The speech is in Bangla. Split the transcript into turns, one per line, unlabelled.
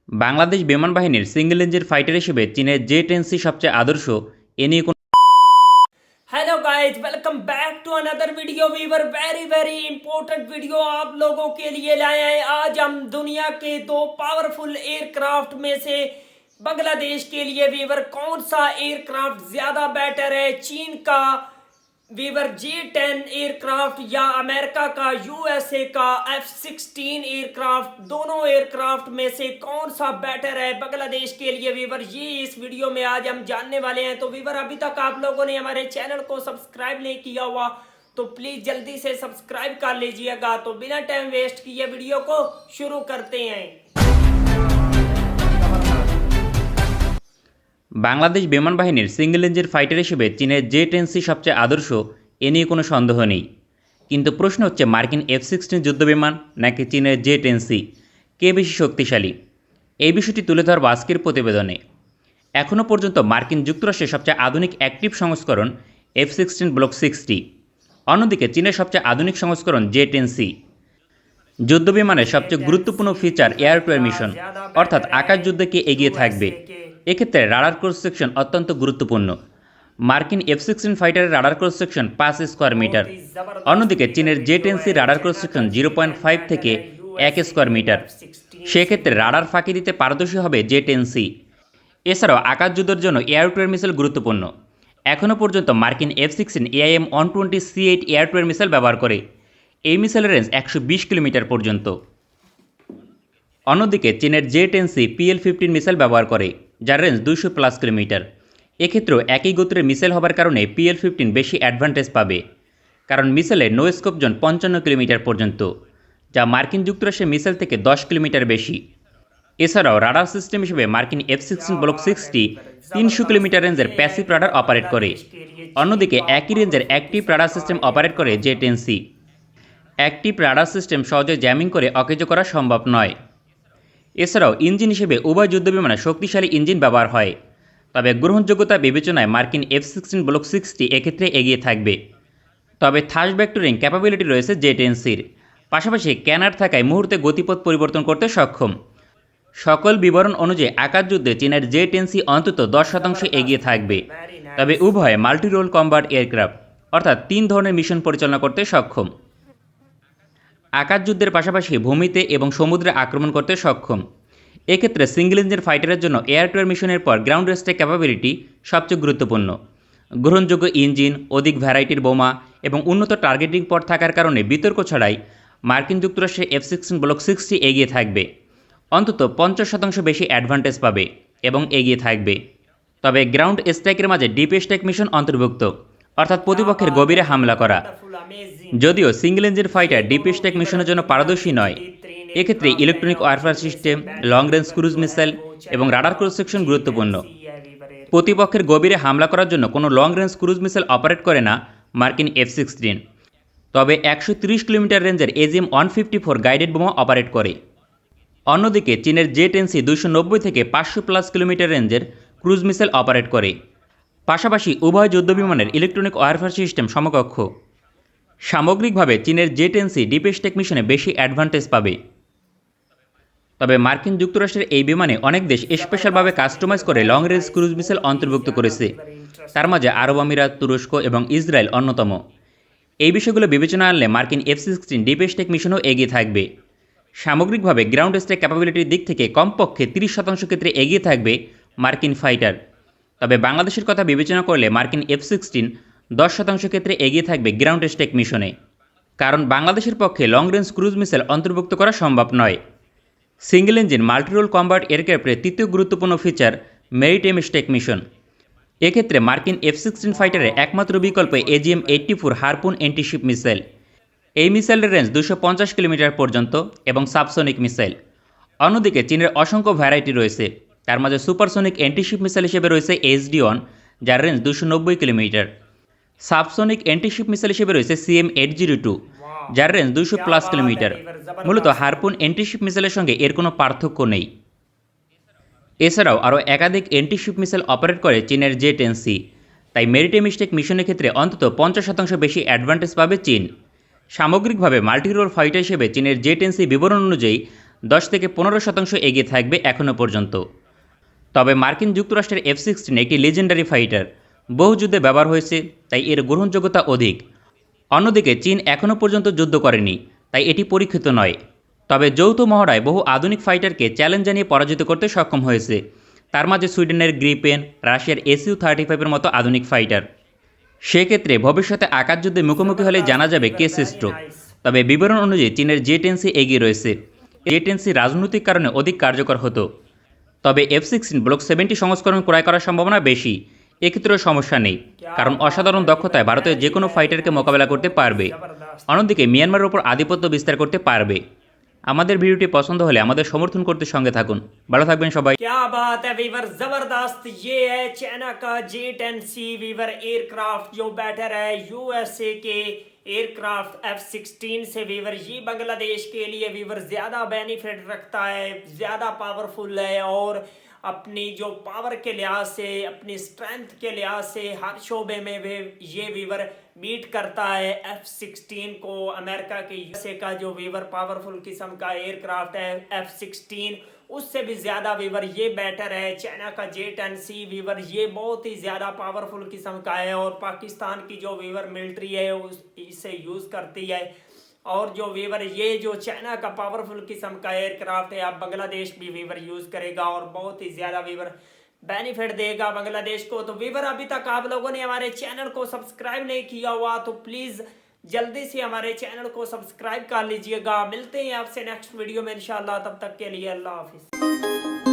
বাংলাদেশ বিমান বাহিনীর সিঙ্গেল ইঞ্জিন ফাইটার হিসেবে চীনের জে-10C সবচেয়ে আদর্শ এ নিয়ে কোনো
hello guys welcome back to another video viewer very important video आप लोगों के लिए लाए हैं। आज हम दुनिया के दो पावरफुल एयरक्राफ्ट में से बांग्लादेश के लिए वीवर कौन सा एयरक्राफ्ट ज्यादा बेटर है, चीन का वीवर J-10 एयरक्राफ्ट या अमेरिका का यूएसए का F-16 एयरक्राफ्ट, दोनों एयरक्राफ्ट में से कौन सा बेटर है बांग्लादेश के लिए वीवर, ये इस वीडियो में आज हम जानने वाले हैं। तो वीवर अभी तक आप लोगों ने हमारे चैनल को सब्सक्राइब नहीं किया हुआ तो प्लीज जल्दी से सब्सक्राइब कर लीजिएगा। तो बिना टाइम वेस्ट किए वीडियो को शुरू करते हैं।
বাংলাদেশ বিমান বাহিনীর সিঙ্গেল ইঞ্জিন ফাইটার হিসেবে চীনের জে-10C সবচেয়ে আদর্শ এ নিয়ে কোনো সন্দেহ নেই। কিন্তু প্রশ্ন হচ্ছে মার্কিন F-16 যুদ্ধবিমান নাকি চীনের জে-10C কে বেশি শক্তিশালী? এই বিষয়টি তুলে ধরব আজকের প্রতিবেদনে। এখনও পর্যন্ত মার্কিন যুক্তরাষ্ট্রের সবচেয়ে আধুনিক অ্যাক্টিভ সংস্করণ F-16 ব্লক 60, অন্যদিকে চীনের সবচেয়ে আধুনিক সংস্করণ জে-10C। যুদ্ধবিমানের সবচেয়ে গুরুত্বপূর্ণ feature air two air mission, অর্থাৎ আকাশ যুদ্ধকে এগিয়ে থাকবে। এক্ষেত্রে রাডার ক্রস সেকশন অত্যন্ত গুরুত্বপূর্ণ। মার্কিন F-16 ফাইটারের radar cross section 5 square metre, অন্যদিকে চীনের জে-10C রাডার ক্রস সেকশন 0.5 থেকে 1 স্কোয়ার মিটার। সেক্ষেত্রে রাডার ফাঁকি দিতে পারদর্শী হবে জে-10C। এছাড়াও আকাশ যুদ্ধের জন্য এয়ার টু এয়ার মিসাইল গুরুত্বপূর্ণ। এখনও পর্যন্ত মার্কিন F-16 AIM-120C8 air two air missile ব্যবহার করে। এই মিসাইলের রেঞ্জ 120 কিলোমিটার পর্যন্ত। অন্যদিকে চীনের জে-10C PL-15 মিসাইল ব্যবহার করে, যার রেঞ্জ 200+ কিলোমিটার। এক্ষেত্রেও একই গোত্রের মিসাইল হবার কারণে PL-15 বেশি অ্যাডভান্টেজ পাবে, কারণ মিসাইলের নো স্কোপ জোন 55 কিলোমিটার পর্যন্ত, যা মার্কিন যুক্তরাষ্ট্রের মিসাইল থেকে 10 কিলোমিটার বেশি। এছাড়াও রাডার সিস্টেম হিসেবে মার্কিন F-16 ব্লক 60 300 কিলোমিটার রেঞ্জের প্যাসিভ রাডার অপারেট করে। অন্যদিকে একই রেঞ্জের অ্যাক্টিভ রাডার সিস্টেম অপারেট করে জে-10C। অ্যাক্টিভ রাডার সিস্টেম সহজে জ্যামিং করে অকেজ করা সম্ভব নয়। এছাড়াও ইঞ্জিন হিসেবে উভয় যুদ্ধবিমানে শক্তিশালী ইঞ্জিন ব্যবহার হয়, তবে গ্রহণযোগ্যতা বিবেচনায় মার্কিন F-16 ব্লক 60 এক্ষেত্রে এগিয়ে থাকবে। তবে থার্স্ট ভেক্টরিং ক্যাপাবিলিটি রয়েছে জে-10Cর, পাশাপাশি ক্যানার থাকায় মুহূর্তে গতিপথ পরিবর্তন করতে সক্ষম। সকল বিবরণ অনুযায়ী আকাশ যুদ্ধে চীনের জে-10C অন্তত 10% এগিয়ে থাকবে, তবে উভয় মাল্টি রোল কম্ব্যাট এয়ারক্রাফট, অর্থাৎ 3 ধরনের মিশন পরিচালনা করতে সক্ষম। আকাশ যুদ্ধের পাশাপাশি ভূমিতে এবং সমুদ্রে আক্রমণ করতে সক্ষম। এক্ষেত্রে সিঙ্গেল ইঞ্জিন ফাইটারের জন্য এয়ার টু এয়ার মিশনের পর গ্রাউন্ড রেস্টের ক্যাপাবিলিটি সবচেয়ে গুরুত্বপূর্ণ। গ্রহণযোগ্য ইঞ্জিন, অধিক ভ্যারাইটির বোমা এবং উন্নত টার্গেটিং পথ থাকার কারণে বিতর্ক ছাড়াই মার্কিন যুক্তরাষ্ট্রের F-16 ব্লক 60 এগিয়ে থাকবে, অন্তত 50% বেশি অ্যাডভান্টেজ পাবে এবং এগিয়ে থাকবে। তবে গ্রাউন্ড স্ট্রাইকের মাঝে ডিপ স্ট্রাইক মিশন অন্তর্ভুক্ত, অর্থাৎ প্রতিপক্ষের গভীরে হামলা করা। যদিও single engine fighter deep strike মিশনের জন্য পারদর্শী নয়, এক্ষেত্রে electronic warfare system, long range cruise missile এবং রাডার ক্রস সেকশন গুরুত্বপূর্ণ। প্রতিপক্ষের গভীরে হামলা করার জন্য কোনো long range cruise missile operate করে না মার্কিন F-16, তবে 130 কিলোমিটার রেঞ্জের AGM-154 গাইডেড বোমা অপারেট করে। অন্যদিকে চীনের জে-10C 290 থেকে 500+ কিলোমিটার রেঞ্জের ক্রুজ মিসাইল অপারেট করে। পাশাপাশি উভয় যুদ্ধবিমানের ইলেকট্রনিক ওয়ারফেয়ার সিস্টেম সমকক্ষ। সামগ্রিকভাবে চীনের জে-10C ডিপ স্ট্রাইক মিশনে বেশি অ্যাডভান্টেজ পাবে। তবে মার্কিন যুক্তরাষ্ট্রের এই বিমানে অনেক দেশ স্পেশালভাবে কাস্টমাইজ করে লং রেঞ্জ ক্রুজ মিসাইল অন্তর্ভুক্ত করেছে, তার মাঝে আরব আমিরাত, তুরস্ক এবং ইসরায়েল অন্যতম। এই বিষয়গুলো বিবেচনা আনলে মার্কিন F-16 ডিপ স্ট্রাইক মিশনও এগিয়ে থাকবে। সামগ্রিকভাবে গ্রাউন্ড স্ট্রাইক ক্যাপাবিলিটির দিক থেকে কমপক্ষে 30% ক্ষেত্রে এগিয়ে থাকবে মার্কিন ফাইটার। তবে বাংলাদেশের কথা বিবেচনা করলে মার্কিন F-16 10% ক্ষেত্রে এগিয়ে থাকবে গ্রাউন্ড স্ট্রাইক মিশনে, কারণ বাংলাদেশের পক্ষে লং রেঞ্জ ক্রুজ মিসাইল অন্তর্ভুক্ত করা সম্ভব নয়। সিঙ্গেল ইঞ্জিন মাল্টিরোল কম্ব্যাট এয়ারক্রাফটের তৃতীয় গুরুত্বপূর্ণ ফিচার মেরিটাইম স্ট্রাইক মিশন। এক্ষেত্রে মার্কিন F-16 ফাইটারের একমাত্র বিকল্প AGM-84 হারপুন অ্যান্টিশিপ মিসাইল। এই মিসাইলের রেঞ্জ 250 কিলোমিটার পর্যন্ত এবং সাবসোনিক মিসাইল। অন্যদিকে চীনের অসংখ্য ভ্যারাইটি রয়েছে, তার মাঝে সুপারসোনিক অ্যান্টিশিপ মিসাইল হিসেবে রয়েছে HD-1, যার রেঞ্জ 290 কিলোমিটার। সাবসোনিক অ্যান্টিশিপ মিসাইল হিসেবে রয়েছে CM-802, যার রেঞ্জ 200+ কিলোমিটার। মূলত হারপুন অ্যান্টিশিপ মিসাইলের সঙ্গে এর কোনো পার্থক্য নেই। এছাড়াও আরও একাধিক অ্যান্টিশিপ মিসাইল অপারেট করে চীনের জে-10C, তাই মেরিটাইম স্ট্রাইক মিশনের ক্ষেত্রে অন্তত 50% বেশি অ্যাডভান্টেজ পাবে চীন। সামগ্রিকভাবে মাল্টিরোল ফাইটার হিসেবে চীনের জে-10C বিবরণ অনুযায়ী 10 থেকে 15% এগিয়ে থাকবে এখনও পর্যন্ত। তবে মার্কিন যুক্তরাষ্ট্রের F-16 একটি লিজেন্ডারি ফাইটার, বহু যুদ্ধে ব্যবহার হয়েছে, তাই এর গ্রহণযোগ্যতা অধিক। অন্যদিকে চীন এখনও পর্যন্ত যুদ্ধ করেনি, তাই এটি পরীক্ষিত নয়। তবে যৌথ মহড়ায় বহু আধুনিক ফাইটারকে চ্যালেঞ্জ জানিয়ে পরাজিত করতে সক্ষম হয়েছে। তার মাঝে সুইডেনের গ্রিপেন, রাশিয়ার Su-35 মতো আধুনিক ফাইটার। সেক্ষেত্রে ভবিষ্যতে আকাশযুদ্ধে মুখোমুখি হলে জানা যাবে কে শ্রেষ্ঠ। তবে বিবরণ অনুযায়ী চীনের J-10C এগিয়ে রয়েছে। J-10C রাজনৈতিক কারণে অধিক কার্যকর হতো। তবে F-16 ব্লক 70 সংস্করণ ক্রয় করার সম্ভাবনা বেশি। এক্ষেত্রেও সমস্যা নেই, কারণ অসাধারণ দক্ষতায় ভারতের যে কোনো ফাইটারকে মোকাবেলা করতে পারবে। অন্যদিকে মিয়ানমারের উপর আধিপত্য বিস্তার করতে পারবে। আমাদের ভিডিওটি পছন্দ হলে আমাদের সমর্থন করতে সঙ্গে থাকুন। ভালো থাকবেন সবাই।
क्या बात है वीवर, जबरदस्त। ये है चाइना का J-10C वीवर एयरक्राफ्ट जो बेटर है यूएसए के एयरक्राफ्ट F-16 से वीवर। ये बांग्लादेश के लिए वीवर ज्यादा बेनिफिट रखता है, ज्यादा पावरफुल है और अपनी जो पावर के लिहाज से, अपनी स्ट्रेंथ के लिहाज से हर शोबे में भी ये वीवर बीट करता है F-16 को। अमेरिका के यूएसए का जो वीवर पावरफुल किस्म का एयरक्राफ्ट है F-16, उससे भी ज्यादा वीवर ये बेटर है। चाइना का J-10C वीवर ये बहुत ही ज्यादा पावरफुल किस्म का है और पाकिस्तान की जो वीवर मिलिट्री है इसे यूज करती है। और जो वीवर ये जो चाइना का पावरफुल किस्म का एयरक्राफ्ट है, अब बांग्लादेश भी वीवर यूज करेगा और बहुत ही ज्यादा वीवर बेनिफिट देगा बांग्लादेश को। तो वीवर अभी तक आप लोगों ने हमारे चैनल को सब्सक्राइब नहीं किया हुआ तो प्लीज जल्दी से हमारे चैनल को सब्सक्राइब कर लीजिएगा। मिलते हैं आपसे नेक्स्ट वीडियो में इंशाल्लाह, तब तक के लिए अल्लाह हाफिज।